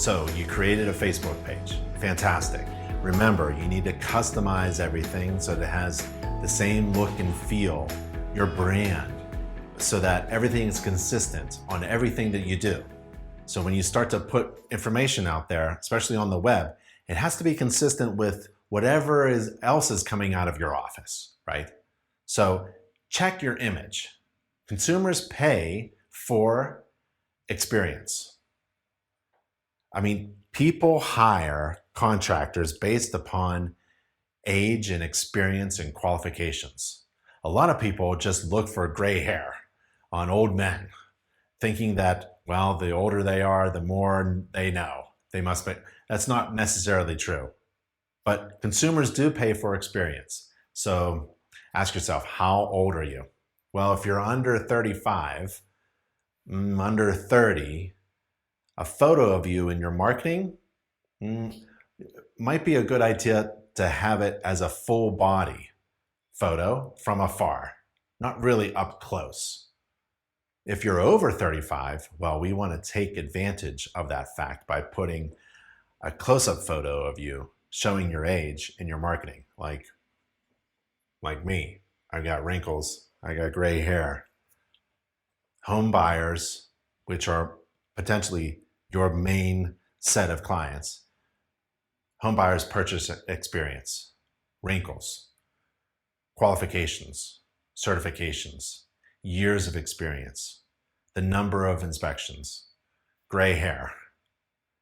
So you created a Facebook page. Fantastic. Remember, you need to customize everything so that it has the same look and feel, your brand, so that everything is consistent on everything that you do. So when you start to put information out there, especially on the web, it has to be consistent with whatever else is coming out of your office, right? So check your image. Consumers pay for experience. I mean, people hire contractors based upon age and experience and qualifications. A lot of people just look for gray hair on old men, thinking that, well, the older they are, the more they know. They must be. That's not necessarily true. But consumers do pay for experience. So ask yourself, how old are you? Well, if you're under 35, under 30, a photo of you in your marketing might be a good idea to have it as a full body photo from afar, not really up close. If you're over 35, well, we want to take advantage of that fact by putting a close-up photo of you showing your age in your marketing. Like me, I got wrinkles, I got gray hair. Home buyers, which are potentially your main set of clients, home buyers purchase experience, wrinkles, qualifications, certifications, years of experience, the number of inspections, gray hair.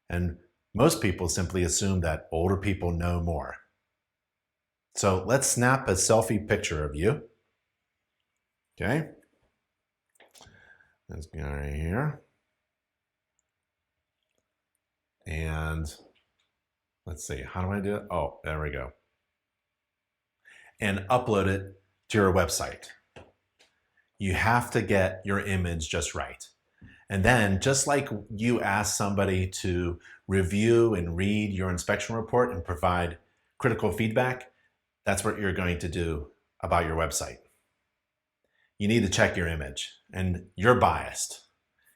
And most people simply assume that older people know more. So let's snap a selfie picture of you. Okay. Let's go right here. And let's see, how do I do it? Oh, there we go. And upload it to your website. You have to get your image just right. And then, just like you ask somebody to review and read your inspection report and provide critical feedback, that's what you're going to do about your website. You need to check your image, and you're biased.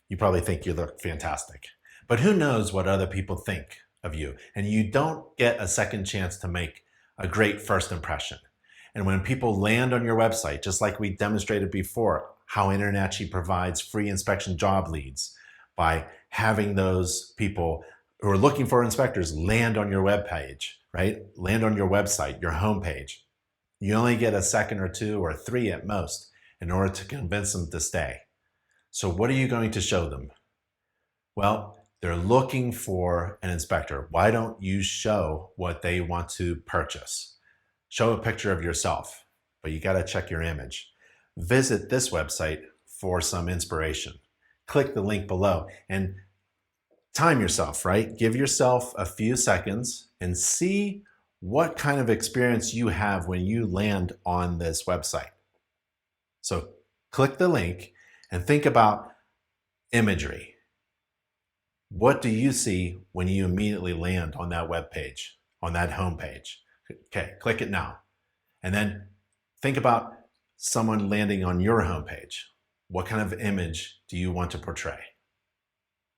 You probably think you look fantastic. But who knows what other people think of you? And you don't get a second chance to make a great first impression. And when people land on your website, just like we demonstrated before, how InterNACHI provides free inspection job leads by having those people who are looking for inspectors land on your web page, right? Land on your website, your homepage. You only get a second or two or three at most in order to convince them to stay. So what are you going to show them? Well, they're looking for an inspector. Why don't you show what they want to purchase? Show a picture of yourself, but you got to check your image. Visit this website for some inspiration. Click the link below and time yourself, right? Give yourself a few seconds and see what kind of experience you have when you land on this website. So click the link and think about imagery. What do you see when you immediately land on that web page, on that home page? Okay, click it now. And then think about someone landing on your homepage. What kind of image do you want to portray?